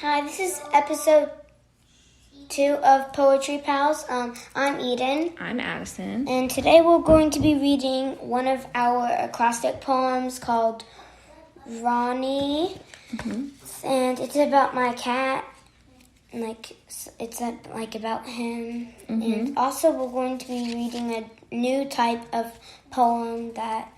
Hi, this is episode 2 of Poetry Pals. I'm Eden. I'm Addison. And today we're going to be reading one of our acrostic poems called Ronnie. And it's about my cat. It's about him. And also we're going to be reading a new type of poem that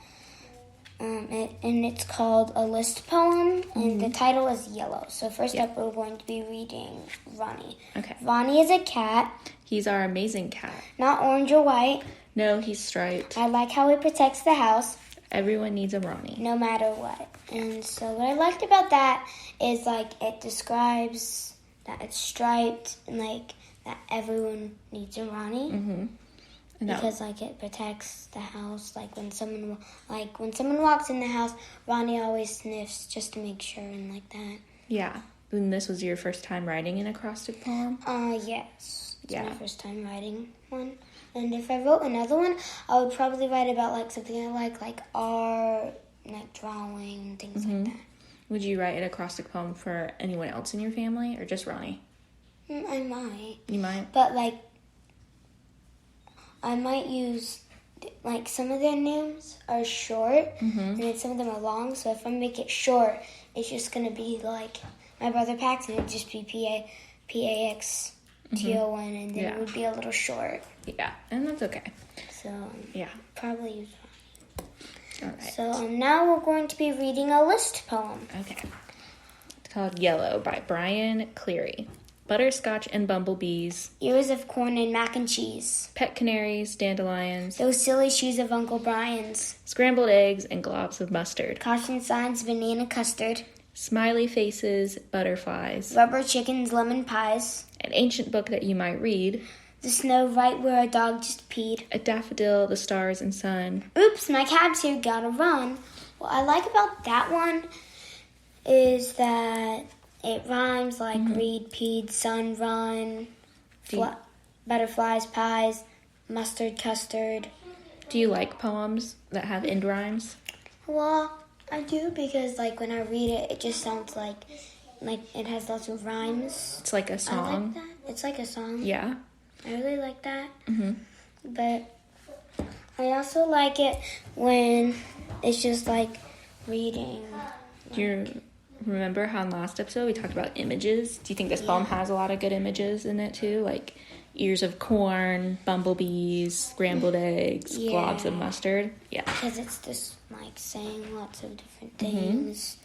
and it's called a list poem, and the title is Yellow. So first up, we're going to be reading Ronnie. Okay. Ronnie is a cat. He's our amazing cat. Not orange or white. No, he's striped. I like how he protects the house. Everyone needs a Ronnie. No matter what. And so what I liked about that is, it describes that it's striped and, that everyone needs a Ronnie. Mm-hmm. No. Because it protects the house. When someone walks in the house, Ronnie always sniffs just to make sure and that. Yeah. And this was your first time writing an acrostic poem? Yes. It's my first time writing one. And if I wrote another one, I would probably write about something I like art, drawing, things like that. Would you write an acrostic poem for anyone else in your family or just Ronnie? I might. You might? But I might use, some of their names are short, and then some of them are long, so if I make it short, it's just going to be my brother Paxton, it would just be Paxton, and then it would be a little short. Yeah, and that's okay. So, probably use one. All right. So, now we're going to be reading a list poem. Okay. It's called Yellow by Brian Cleary. Butterscotch and bumblebees. Ears of corn and mac and cheese. Pet canaries, dandelions. Those silly shoes of Uncle Brian's. Scrambled eggs and globs of mustard. Caution signs, banana custard. Smiley faces, butterflies. Rubber chickens, lemon pies. An ancient book that you might read. The snow right where a dog just peed. A daffodil, the stars and sun. Oops, my cab's here, gotta run. What I like about that one is that it rhymes read, peed, sun, run, butterflies, pies, mustard, custard. Do you like poems that have end rhymes? Well, I do because when I read it, it just sounds like it has lots of rhymes. It's like a song. I like that. It's like a song. Yeah. I really like that. But I also like it when it's just reading. Do you remember how in last episode we talked about images? Do you think this poem has a lot of good images in it too? Like ears of corn, bumblebees, scrambled eggs, globs of mustard? Yeah. Because it's just saying lots of different things.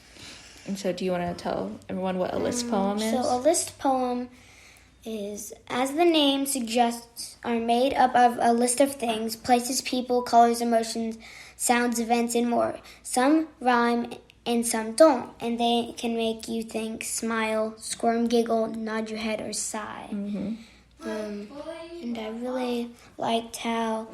And so do you want to tell everyone what a list poem is? So a list poem is, as the name suggests, are made up of a list of things, places, people, colors, emotions, sounds, events, and more. Some rhyme and some don't, and they can make you think, smile, squirm, giggle, nod your head, or sigh. And I really liked how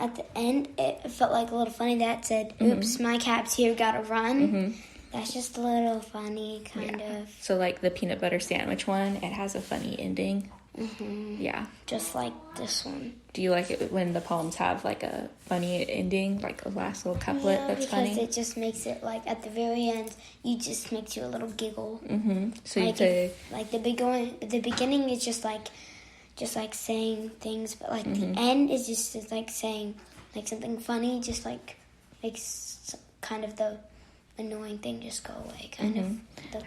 at the end it felt a little funny that said, "Oops, my cat's here, gotta run." That's just a little funny, kind of. So the peanut butter sandwich one, it has a funny ending. Yeah. Just like this one. Do you like it when the poems have a funny ending, a last little couplet that's funny? Because it just makes it at the very end, just makes you a little giggle. So you say the beginning is just saying things, but the end is just saying something funny, just makes kind of the annoying thing just go away.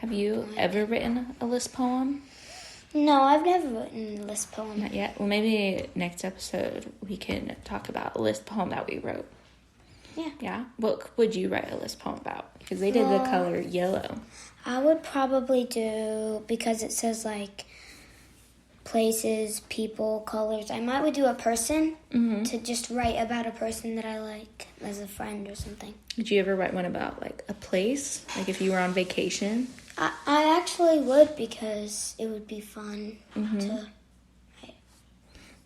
Have you ever written a list poem? No, I've never written a list poem. Not yet. Well, maybe next episode we can talk about a list poem that we wrote. Yeah. Yeah? What would you write a list poem about? Because they did the color yellow. I would probably do, because it says places, people, colors. I would do a person to just write about a person that I like as a friend or something. Would you ever write one about a place? If you were on vacation? I actually would, because it would be fun to write.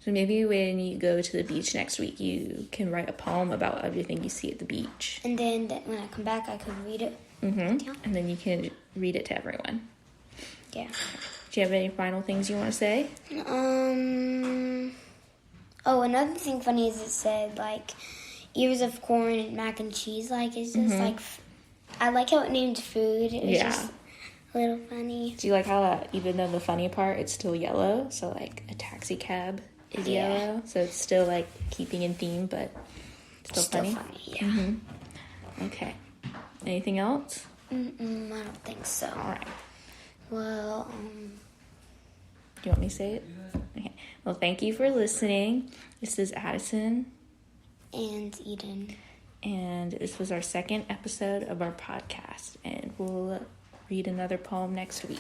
So maybe when you go to the beach next week, you can write a poem about everything you see at the beach. And then when I come back, I could read it. Yeah. And then you can read it to everyone. Yeah. Do you have any final things you want to say? Another thing funny is it said, ears of corn and mac and cheese. It's just I like how it named food. It was Yeah. just a little funny. Do you like how even though the funny part, it's still yellow? So, like, a taxi cab is yellow. So it's still, like, keeping in theme, but still funny? Yeah. Mm-hmm. Okay. Anything else? I don't think so. All right. Well, Do you want me to say it? Okay. Well, thank you for listening. This is Addison. And Eden. And this was our second episode of our podcast. And we'll read another poem next week.